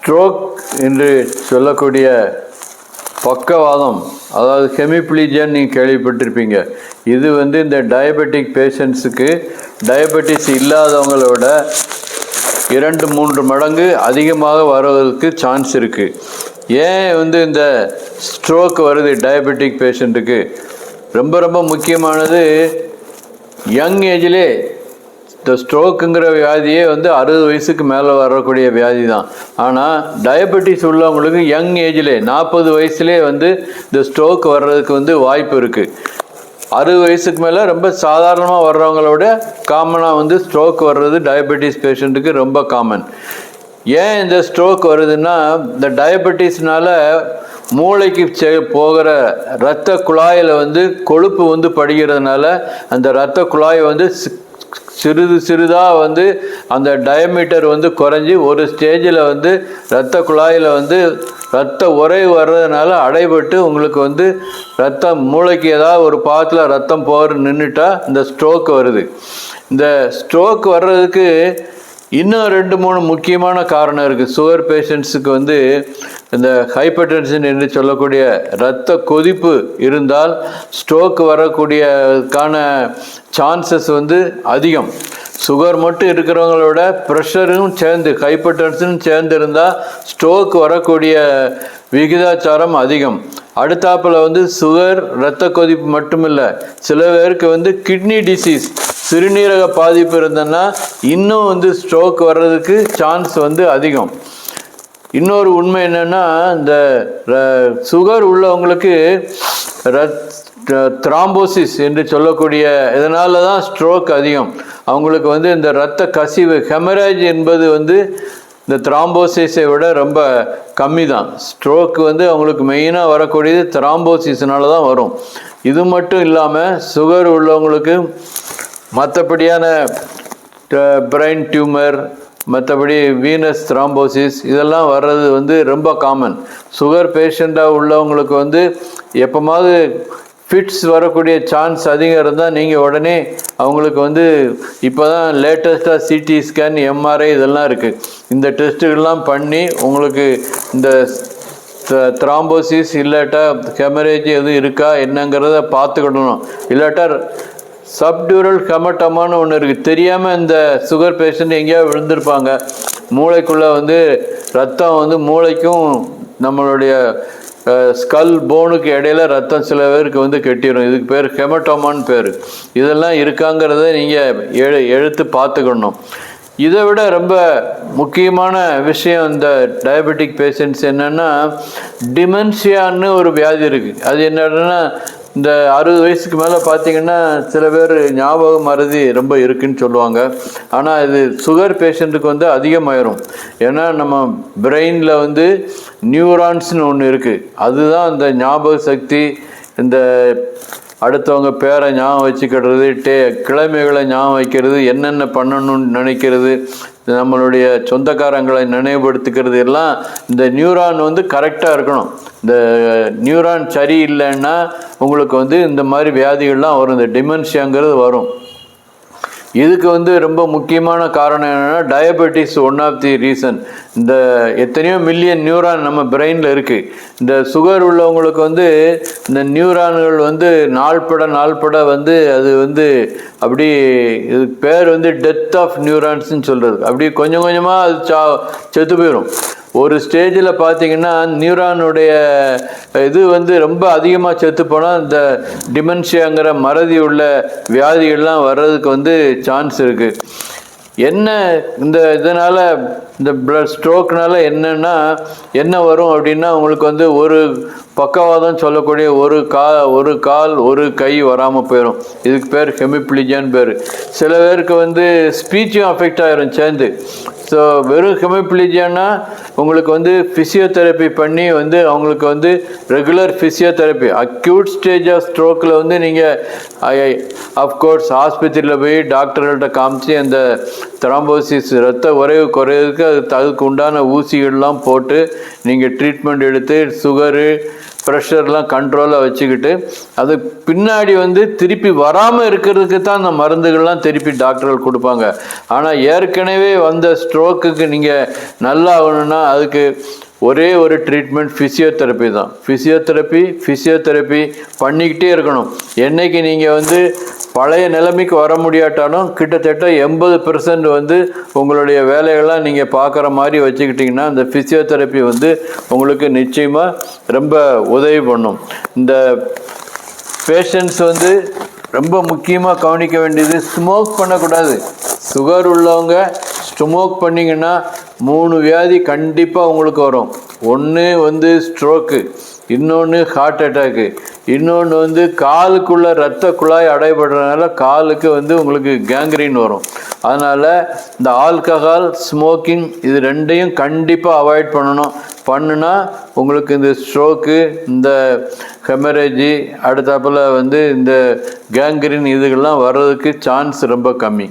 Stroke என்று சொல்லக்கூடிய பக்கவாதம், அதாவது ஹெமிப்ளீஜியன் நீங்கள் கேள்விப்பட்டிருப்பீங்க. இது இந்த டயபெட்டிக் பேஷண்ட்ஸுக்கு டயபெட்டிஸ் இல்லாதவங்களோட 2-3 மடங்கு அதிகமாக வருவதற்கு சான்ஸ் இருக்குது. ஏன் இந்த ஸ்ட்ரோக் வருது டயபெட்டிக் பேஷண்ட்டுக்கு? ரொம்ப ரொம்ப முக்கியமானது, யங் ஏஜ்லே இந்த ஸ்ட்ரோக்குங்கிற வியாதியே 60 வயசுக்கு மேலே வரக்கூடிய வியாதி தான். ஆனால் டயபெட்டிஸ் உள்ளவங்களுக்கு யங் ஏஜ்லே 40 வயசுலேயே இந்த ஸ்ட்ரோக் வர்றதுக்கு வாய்ப்பு இருக்குது. 60 வயசுக்கு மேலே ரொம்ப சாதாரணமாக வர்றவங்களோட காமனாக ஸ்ட்ரோக் வர்றது டயபெட்டிஸ் பேஷண்ட்டுக்கு ரொம்ப காமன். ஏன் இந்த ஸ்ட்ரோக் வருதுன்னா, இந்த டயபெட்டிஸ்னால மூளைக்கு போகிற இரத்த குழாயில் கொழுப்பு படிக்கிறதுனால அந்த இரத்த குழாய் சிறிதாக அந்த டயமீட்டர் குறைஞ்சி ஒரு ஸ்டேஜில் இரத்த குழாயில் இரத்த உறைவு வர்றதுனால அடைபட்டு உங்களுக்கு ரத்தம் மூளைக்கு ஏதாவது ஒரு பாகத்தில் ரத்தம் போகிற நின்றுட்டா இந்த ஸ்ட்ரோக் வருது. இந்த ஸ்ட்ரோக் வர்றதுக்கு இன்னும் 2-3 முக்கியமான காரணம் இருக்குது. சுகர் பேஷண்ட்ஸுக்கு இந்த ஹைப்பர் டென்ஷன் என்று சொல்லக்கூடிய இரத்த கொதிப்பு இருந்தால் ஸ்ட்ரோக் வரக்கூடியக்கான சான்சஸ் அதிகம். சுகர் மட்டும் இருக்கிறவங்களோட ப்ரெஷரும் சேர்ந்து ஹைப்பர் டென்ஷனும் சேர்ந்து இருந்தால் ஸ்ட்ரோக் வரக்கூடிய விகிதாச்சாரம் அதிகம். அடுத்தாப்பில் சுகர் இரத்த கொதிப்பு மட்டும் இல்லை, சில பேருக்கு கிட்னி டிசீஸ் சிறுநீரக பாதிப்பு இருந்ததுன்னா இன்னும் ஸ்ட்ரோக் வர்றதுக்கு சான்ஸ் அதிகம். இன்னொரு உண்மை என்னென்னா, இந்த சுகர் உள்ளவங்களுக்கு த்ராம்போசிஸ் என்று சொல்லக்கூடிய இதனால தான் ஸ்ட்ரோக் அதிகம். அவங்களுக்கு இந்த இரத்த கசிவு ஹெமரேஜ் என்பது இந்த த்ராம்போசிஸை விட ரொம்ப கம்மி தான். ஸ்ட்ரோக் அவங்களுக்கு மெயினாக வரக்கூடியது த்ராம்போசிஸ்னால தான் வரும். இது மட்டும் இல்லாமல் சுகர் உள்ளவங்களுக்கு மற்றபடியான பிரெயின் டியூமர், மற்றபடி வீனஸ் த்ராம்போசிஸ் இதெல்லாம் வர்றது ரொம்ப காமன். சுகர் பேஷண்ட்டாக உள்ளவங்களுக்கு எப்போமாவது ஃபிட்ஸ் வரக்கூடிய சான்ஸ் அதிகம் இருந்தால் நீங்கள் உடனே அவங்களுக்கு இப்போ தான் லேட்டஸ்ட்டாக சிடி ஸ்கேன், எம்ஆர்ஐ இதெல்லாம் இருக்குது. இந்த டெஸ்ட்டுகள்லாம் பண்ணி உங்களுக்கு இந்த த்ராம்போசிஸ் இல்லாட்டா ஹெமரேஜ் எதுவும் இருக்கா என்னங்கிறத பார்த்துக்கிடணும். இல்லாட்டா சப்டியூரல் ஹெமட்டோமான்னு ஒன்று இருக்குது. தெரியாமல் இந்த சுகர் பேஷண்ட் எங்கேயாவது விழுந்திருப்பாங்க. மூளைக்குள்ளே ரத்தம் மூளைக்கும் நம்மளுடைய ஸ்கல் போனுக்கு இடையில ரத்தம் சில பேருக்கு கெட்டிடும். இதுக்கு பேர் ஹெமட்டோமான்னு பேர். இதெல்லாம் இருக்காங்கிறத நீங்கள் எடுத்து பார்த்துக்கணும். இதை விட ரொம்ப முக்கியமான விஷயம் இந்த டயபெட்டிக் பேஷண்ட்ஸ் என்னென்னா, டிமென்ஷியான்னு ஒரு வியாதி இருக்குது. அது என்னன்னா, இந்த 60 வயசுக்கு மேலே பார்த்தீங்கன்னா சில பேர் ஞாபக மறதி ரொம்ப இருக்குன்னு சொல்லுவாங்க. ஆனால் இது சுகர் பேஷண்ட்டுக்கு அதிகமாயிரும். ஏன்னா நம்ம பிரெயினில் நியூரான்ஸ்னு ஒன்று இருக்குது. அதுதான் இந்த ஞாபக சக்தி, இந்த அடுத்தவங்க பேரை ஞாபகம் வச்சுக்கிறது, கிழமைகளை ஞாபகம் வைக்கிறது, என்னென்ன பண்ணணும்னு நினைக்கிறது, நம்மளுடைய சொந்தக்காரங்களை நினைவுபடுத்திக்கிறது எல்லாம் இந்த நியூரான் கரெக்டாக இருக்கணும். இந்த நியூரான் சரி இல்லைன்னா உங்களுக்கு இந்த மாதிரி வியாதிகள்லாம் வரும். இந்த டிமென்ஷியாங்கிறது வரும். இதுக்கு ரொம்ப முக்கியமான காரணம் என்னென்னா, diabetes one of the reason. இந்த எத்தனையோ மில்லியன் நியூரான் நம்ம பிரெயினில் இருக்குது. இந்த சுகர் உள்ளவங்களுக்கு இந்த நியூரான்கள் நாள்பட அது அப்படி இதுக்கு பேர் டெத் ஆஃப் நியூரான்ஸ்ன்னு சொல்கிறது. அப்படி கொஞ்சம் கொஞ்சமாக அது செத்து போயிடும். ஒரு ஸ்டேஜில் பார்த்தீங்கன்னா நியூரானுடைய இது ரொம்ப அதிகமாக செத்து போனால் இந்த டிமென்ஷியாங்கிற மறதி உள்ள வியாதிகள்லாம் வர்றதுக்கு சான்ஸ் இருக்குது. என்ன இதனால் இந்த ஸ்ட்ரோக்னால என்ன வரும் அப்படின்னா, உங்களுக்கு ஒரு பக்கவாதம் சொல்லக்கூடிய ஒரு கால் ஒரு கை வராமல் போயிடும். இதுக்கு பேர் ஹெமிப்ளீஜியான்னு பேர். சில பேருக்கு ஸ்பீச்சும் அஃபெக்ட் ஆகிரும் சேர்ந்து. ஸோ வெறும் ஹெமிப்ளீஜியானா உங்களுக்கு ஃபிசியோதெரப்பி பண்ணி அவங்களுக்கு regular physiotherapy acute stage of ஸ்ட்ரோக்கில் நீங்கள் அஃப்கோர்ஸ் ஆஸ்பத்திரியில் போய் டாக்டர்கள்ட்ட காமிச்சு அந்த த்ராம்போசிஸ் ரத்த உறைவு குறையிறதுக்கு அதுக்கு உண்டான ஊசிகள்லாம் போட்டு நீங்கள் ட்ரீட்மெண்ட் எடுத்து சுகரு ப்ரெஷர்லாம் கண்ட்ரோலாக வச்சுக்கிட்டு அது பின்னாடி வந்து திருப்பி வராமல் இருக்கிறதுக்கு தான் அந்த மருந்துகள்லாம் திருப்பி டாக்டர்கள் கொடுப்பாங்க. ஆனால் ஏற்கனவே வந்த ஸ்ட்ரோக்குக்கு நீங்கள் நல்லா ஆகணும்னா அதுக்கு ஒரே ஒரு ட்ரீட்மெண்ட் ஃபிசியோதெரப்பி தான். ஃபிசியோதெரப்பி பண்ணிக்கிட்டே இருக்கணும். என்னைக்கு நீங்கள் வந்து பழைய நிலைமைக்கு வர முடியாட்டாலும் கிட்டத்தட்ட 80% வந்து உங்களுடைய வேலைகள்லாம் நீங்கள் பார்க்குற மாதிரி வச்சுக்கிட்டிங்கன்னா அந்த ஃபிசியோதெரப்பி வந்து உங்களுக்கு நிச்சயமாக ரொம்ப உதவி பண்ணும். இந்த பேஷண்ட்ஸ் வந்து ரொம்ப முக்கியமாக கவனிக்க வேண்டியது ஸ்மோக் பண்ணக்கூடாது. சுகர் உள்ளவங்க ஸ்மோக் பண்ணிங்கன்னா 3 வியாதி கண்டிப்பாக உங்களுக்கு வரும். ஒன்று வந்து ஸ்ட்ரோக்கு, இன்னொன்று ஹார்ட் அட்டாக்கு, இன்னொன்று வந்து காலுக்குள்ளே ரத்த குழாய் அடைபடுறதுனால காலுக்கு வந்து உங்களுக்கு கேங்க்ரீன் வரும். அதனால் இந்த ஆல்கஹால், ஸ்மோக்கிங் இது ரெண்டையும் கண்டிப்பாக அவாய்ட் பண்ணுனா உங்களுக்கு இந்த ஸ்ட்ரோக்கு, இந்த ஹெமரேஜி, அடுத்தாப்பில் வந்து இந்த கேங்க்ரீன் இதுகள்லாம் வர்றதுக்கு சான்ஸ் ரொம்ப கம்மி.